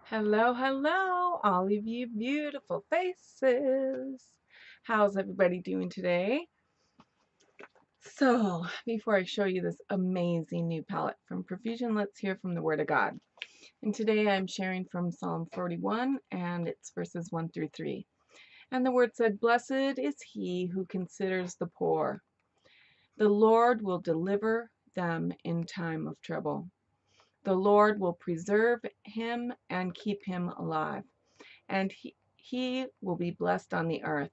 Hello, hello, all of you beautiful faces. How's everybody doing today? So, before I show you this amazing new palette from Profusion, let's hear from the Word of God. And today I'm sharing from Psalm 41, and it's verses 1 through 3. And the Word said, "Blessed is he who considers the poor. The Lord will deliver them in time of trouble. The Lord will preserve him and keep him alive. And he will be blessed on the earth.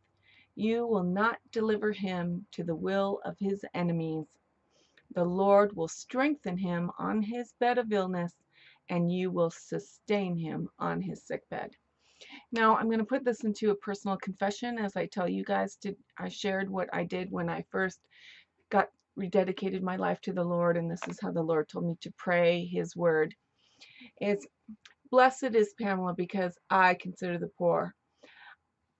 You will not deliver him to the will of his enemies. The Lord will strengthen him on his bed of illness, and you will sustain him on his sickbed." Now, I'm going to put this into a personal confession as I tell you guys. I shared what I did when I first got rededicated my life to the Lord, and this is how the Lord told me to pray his word. It's, "Blessed is Pamela because I consider the poor.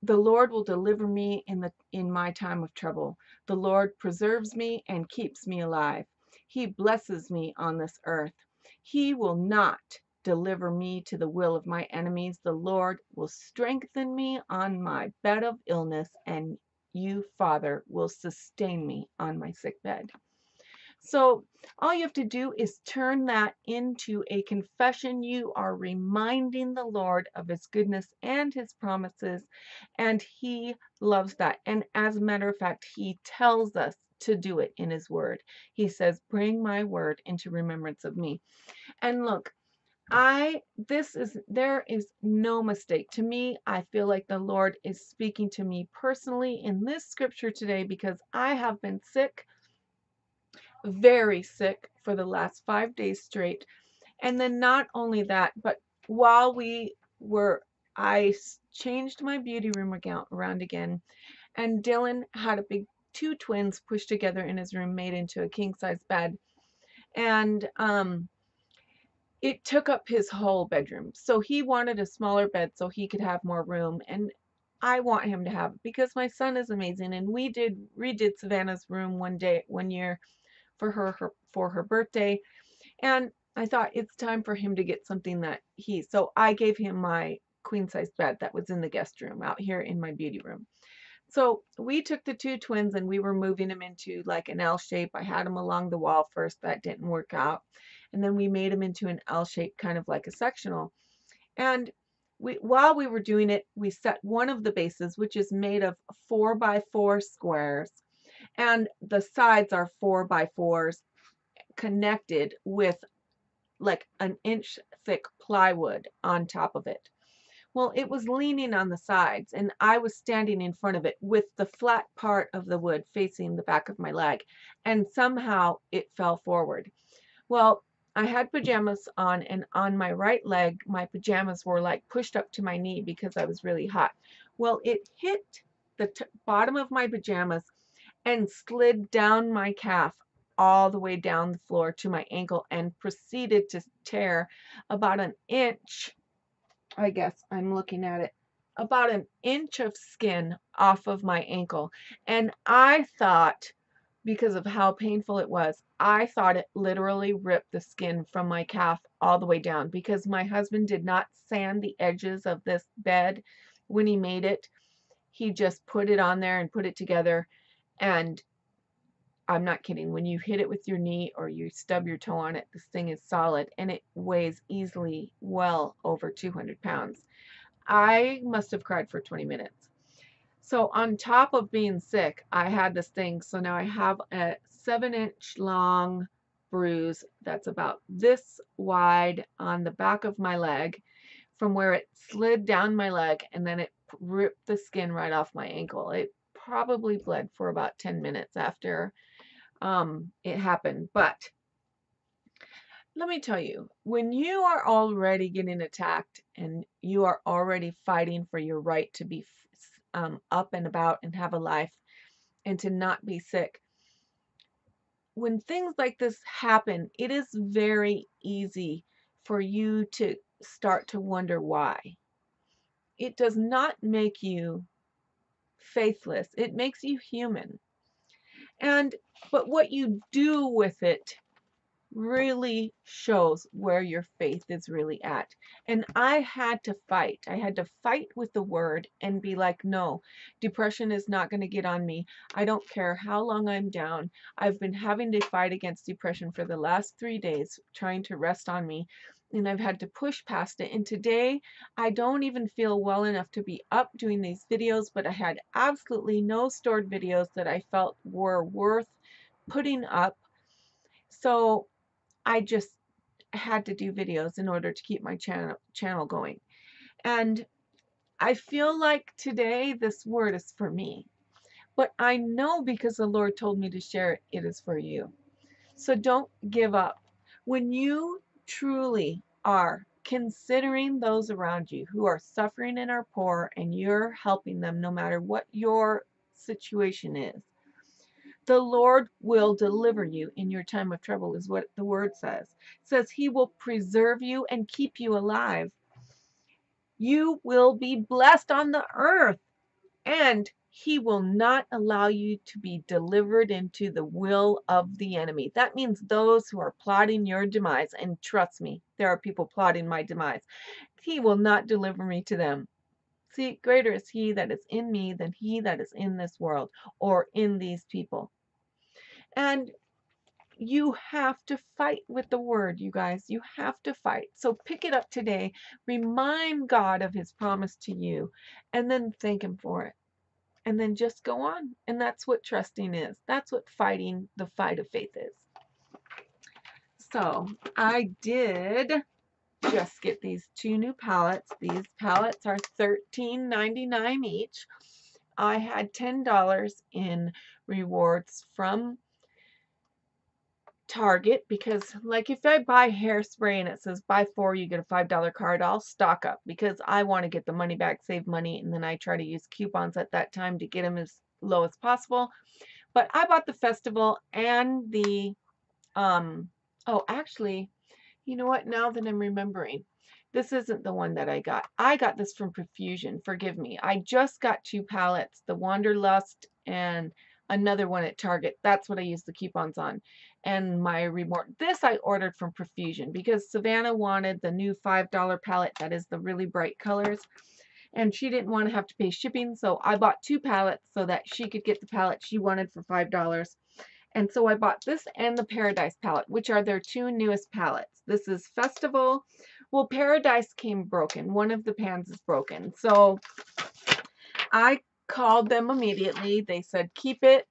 The Lord will deliver me in my time of trouble. The Lord preserves me and keeps me alive. He blesses me on this earth. He will not deliver me to the will of my enemies. The Lord will strengthen me on my bed of illness, and you, Father, will sustain me on my sick bed." So all you have to do is turn that into a confession. You are reminding the Lord of his goodness and his promises, and he loves that. And as a matter of fact, he tells us to do it in his word. He says, "Bring my word into remembrance of me." And look, there is no mistake. To me, I feel like the Lord is speaking to me personally in this scripture today because I have been sick, very sick, for the last 5 days straight. And then not only that, but while I changed my beauty room around again, and Dylan had two twins pushed together in his room, made into a king size bed. And it took up his whole bedroom. So he wanted a smaller bed so he could have more room. And I want him to have it because my son is amazing. And we redid Savannah's room one year for her birthday. And I thought it's time for him to get something so I gave him my queen size bed that was in the guest room out here in my beauty room. So we took the two twins and we were moving them into like an L shape. I had them along the wall first. That didn't work out. And then we made them into an L shape, kind of like a sectional. And while we were doing it, we set one of the bases, which is made of 4x4 squares. And the sides are 4x4s connected with like an inch thick plywood on top of it. Well, it was leaning on the sides, and I was standing in front of it with the flat part of the wood facing the back of my leg, and somehow it fell forward. Well, I had pajamas on, and on my right leg, my pajamas were like pushed up to my knee because I was really hot. Well, it hit the bottom of my pajamas and slid down my calf all the way down the floor to my ankle and proceeded to tear about an inch. I guess I'm looking at it, about an inch of skin off of my ankle. And I thought, because of how painful it was, I thought it literally ripped the skin from my calf all the way down because my husband did not sand the edges of this bed when he made it. He just put it on there and put it together. And I'm not kidding. When you hit it with your knee or you stub your toe on it, this thing is solid and it weighs easily well over 200 pounds. I must have cried for 20 minutes. So on top of being sick, I had this thing. So now I have a 7-inch long bruise that's about this wide on the back of my leg from where it slid down my leg and then it ripped the skin right off my ankle. It probably bled for about 10 minutes after it happened. But let me tell you, when you are already getting attacked and you are already fighting for your right to be up and about and have a life and to not be sick, when things like this happen, it is very easy for you to start to wonder why. It does not make you faithless. It makes you human. But what you do with it really shows where your faith is really at. And I had to fight. I had to fight with the word and be like, no, depression is not going to get on me. I don't care how long I'm down. I've been having to fight against depression for the last 3 days, trying to rest on me. And I've had to push past it. And today, I don't even feel well enough to be up doing these videos, but I had absolutely no stored videos that I felt were worth putting up. So I just had to do videos in order to keep my channel going. And I feel like today this word is for me. But I know because the Lord told me to share it, it is for you. So don't give up. When you truly are considering those around you who are suffering and are poor, and you're helping them no matter what your situation is, the Lord will deliver you in your time of trouble, is what the word says. It says he will preserve you and keep you alive. You will be blessed on the earth, and he will not allow you to be delivered into the will of the enemy. That means those who are plotting your demise, and trust me, there are people plotting my demise. He will not deliver me to them. See, greater is he that is in me than he that is in this world or in these people. And you have to fight with the word, you guys. You have to fight. So pick it up today. Remind God of his promise to you, and then thank him for it. And then just go on. And that's what trusting is. That's what fighting the fight of faith is. So I did just get these 2 new palettes. These palettes are $13.99 each. I had $10 in rewards from Target, because like if I buy hairspray and it says buy 4 you get a $5 card, I'll stock up because I want to get the money back, save money, and then I try to use coupons at that time to get them as low as possible. But I bought the festival and the oh, actually, you know what, now that I'm remembering, this isn't the one that I got. I got this from Profusion. Forgive me. I just got 2 palettes, the Wanderlust and another one at Target. That's what I used the coupons on. And my reward. This I ordered from Profusion because Savannah wanted the new $5 palette that is the really bright colors. And she didn't want to have to pay shipping, so I bought 2 palettes so that she could get the palette she wanted for $5. And so I bought this and the Paradise palette, which are their 2 newest palettes. This is Festival. Well, Paradise came broken. One of the pans is broken. So I called them immediately. They said, keep it,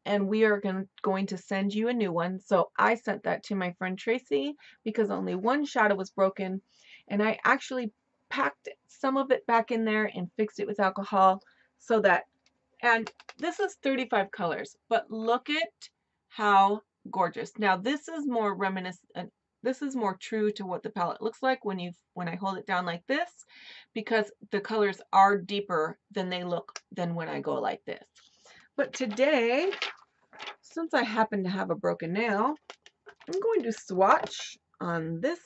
and we are going to send you a new one. So I sent that to my friend Tracy because only one shadow was broken. And I actually packed some of it back in there and fixed it with alcohol so that, and this is 35 colors, but look at how gorgeous. Now this is more reminiscent, this is more true to what the palette looks like when I hold it down like this, because the colors are deeper than they look than when I go like this. But today, since I happen to have a broken nail, I'm going to swatch on this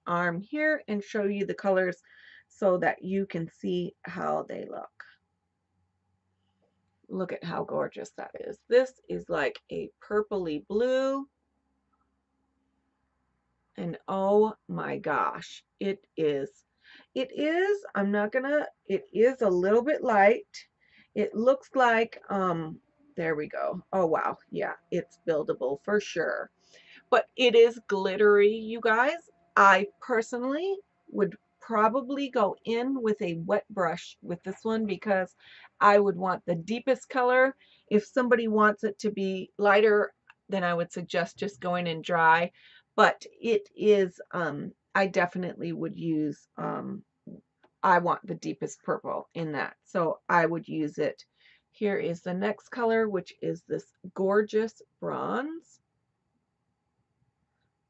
arm here and show you the colors so that you can see how they look. Look at how gorgeous that is. This is like a purpley blue. And oh my gosh, it is, it is a little bit light. It looks like, there we go. Oh wow, yeah, it's buildable for sure. But it is glittery, you guys. I personally would probably go in with a wet brush with this one because I would want the deepest color. If somebody wants it to be lighter, then I would suggest just going in dry. But it is, I definitely would use, I want the deepest purple in that. So I would use it. Here is the next color, which is this gorgeous bronze.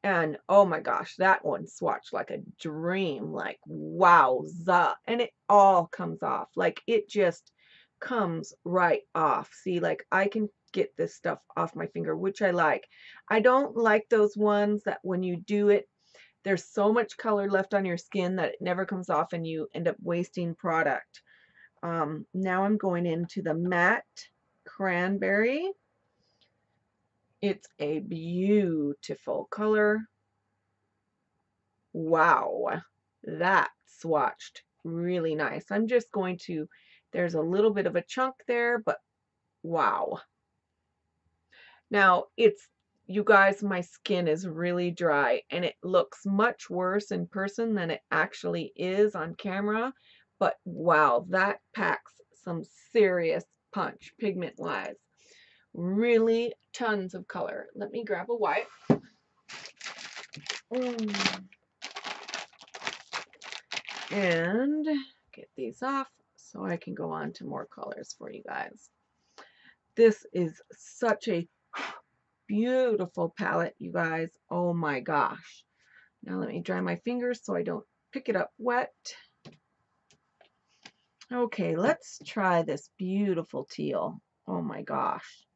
And oh my gosh, that one swatched like a dream, like wowza. And it all comes off. Like it just comes right off. See, like I can get this stuff off my finger, which I like. I don't like those ones that when you do it, there's so much color left on your skin that it never comes off and you end up wasting product. Now I'm going into the matte cranberry. It's a beautiful color. Wow, that swatched really nice. I'm just going to, there's a little bit of a chunk there, but wow. Now, you guys, my skin is really dry and it looks much worse in person than it actually is on camera. But wow, that packs some serious punch pigment-wise. Really tons of color. Let me grab a wipe. And get these off so I can go on to more colors for you guys. This is such a beautiful palette, you guys. Oh my gosh. Now let me dry my fingers so I don't pick it up wet. Okay, let's try this beautiful teal. Oh my gosh.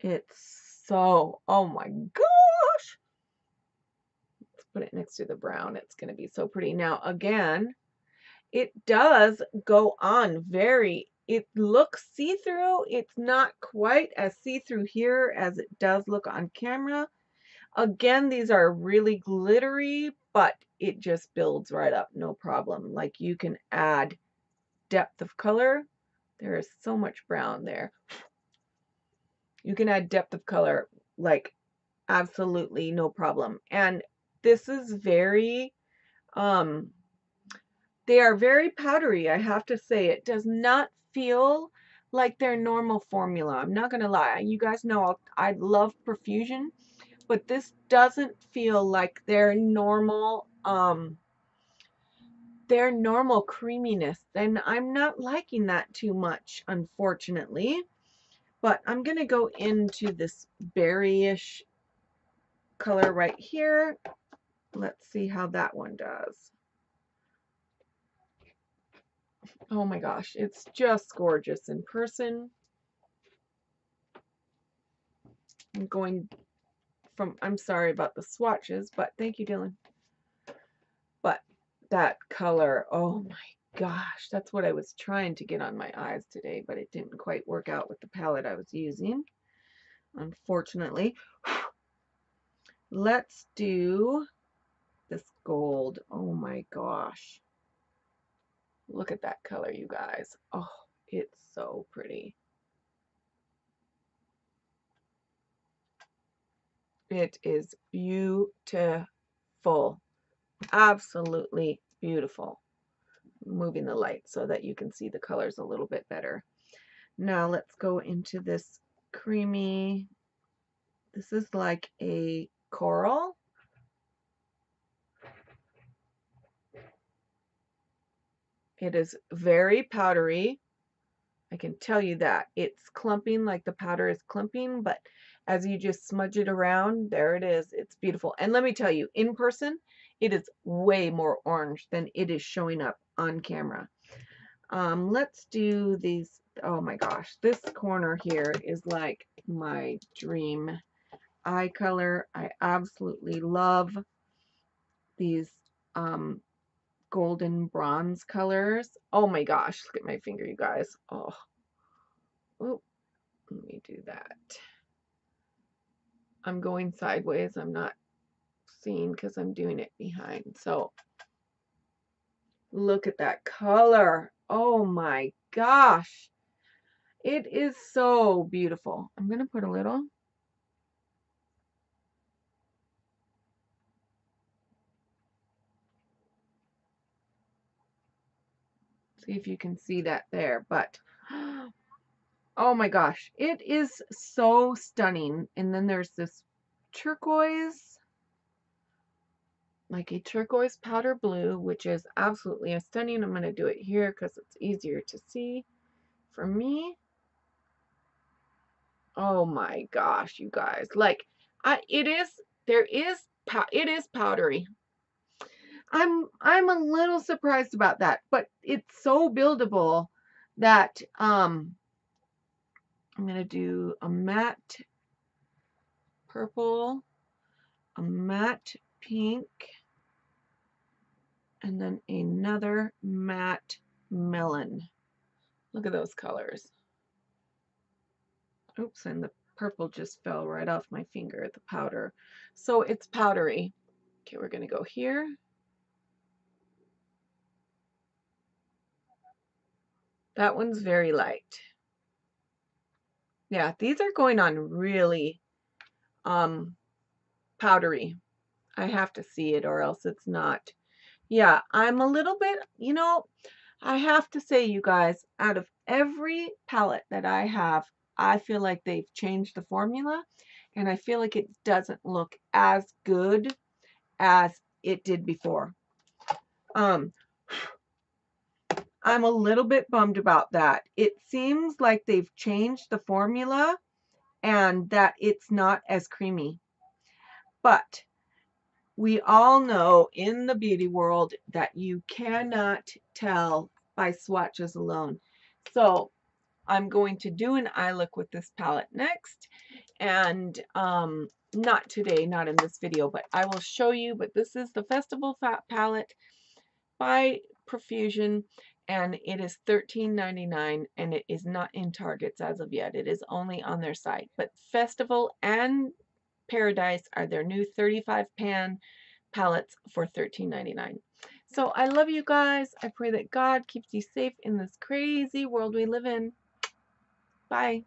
It's so, oh my gosh. Let's put it next to the brown. It's going to be so pretty. Now, again, it does go on very, it looks see-through. It's not quite as see-through here as it does look on camera. Again, these are really glittery, but it just builds right up, no problem. Like you can add depth of color. There is so much brown there. You can add depth of color like absolutely no problem. And this is very, they are very powdery, I have to say. It does not feel like their normal formula. I'm not going to lie. You guys know I love Profusion, but this doesn't feel like their normal creaminess. And I'm not liking that too much, unfortunately. But I'm going to go into this berryish color right here. Let's see how that one does. Oh my gosh, it's just gorgeous in person. I'm going from, I'm sorry about the swatches, but thank you, Dylan. But that color, oh my gosh, that's what I was trying to get on my eyes today, but it didn't quite work out with the palette I was using, unfortunately. Let's do this gold. Oh my gosh. Look at that color, you guys. Oh, it's so pretty. It is beautiful. Absolutely beautiful. Moving the light so that you can see the colors a little bit better. Now let's go into this creamy, this is like a coral. It is very powdery. I can tell you that. It's clumping, like the powder is clumping, but as you just smudge it around, there it is. It's beautiful. And let me tell you, in person, it is way more orange than it is showing up on camera. Let's do these. Oh my gosh, this corner here is like my dream eye color. I absolutely love these golden bronze colors. Oh my gosh, look at my finger, you guys. Oh, let me do that. I'm going sideways. I'm not seeing because I'm doing it behind. So look at that color. Oh my gosh. It is so beautiful. I'm going to put a little. See if you can see that there, but oh my gosh, it is so stunning. And then there's this turquoise, like a turquoise powder blue, which is absolutely stunning. I'm going to do it here because it's easier to see for me. Oh my gosh, you guys. Like, it is powdery. I'm a little surprised about that, but it's so buildable that I'm gonna do a matte purple, a matte pink, and then another matte melon. Look at those colors. Oops, and the purple just fell right off my finger, the powder. So it's powdery. Okay, we're going to go here. That one's very light. Yeah, these are going on really powdery. I have to see it or else it's not. Yeah, I'm a little bit, you know, I have to say, you guys, out of every palette that I have, I feel like they've changed the formula, and I feel like it doesn't look as good as it did before. I'm a little bit bummed about that. It seems like they've changed the formula and that it's not as creamy. But we all know in the beauty world that you cannot tell by swatches alone. So I'm going to do an eye look with this palette next, and not today, not in this video, but I will show you. But this is the Festival Fat palette by Profusion, and it is $13.99, and it is not in Targets as of yet. It is only on their site. But Festival and Paradise are their new 35 pan palettes for $13.99. So I love you guys. I pray that God keeps you safe in this crazy world we live in. Bye.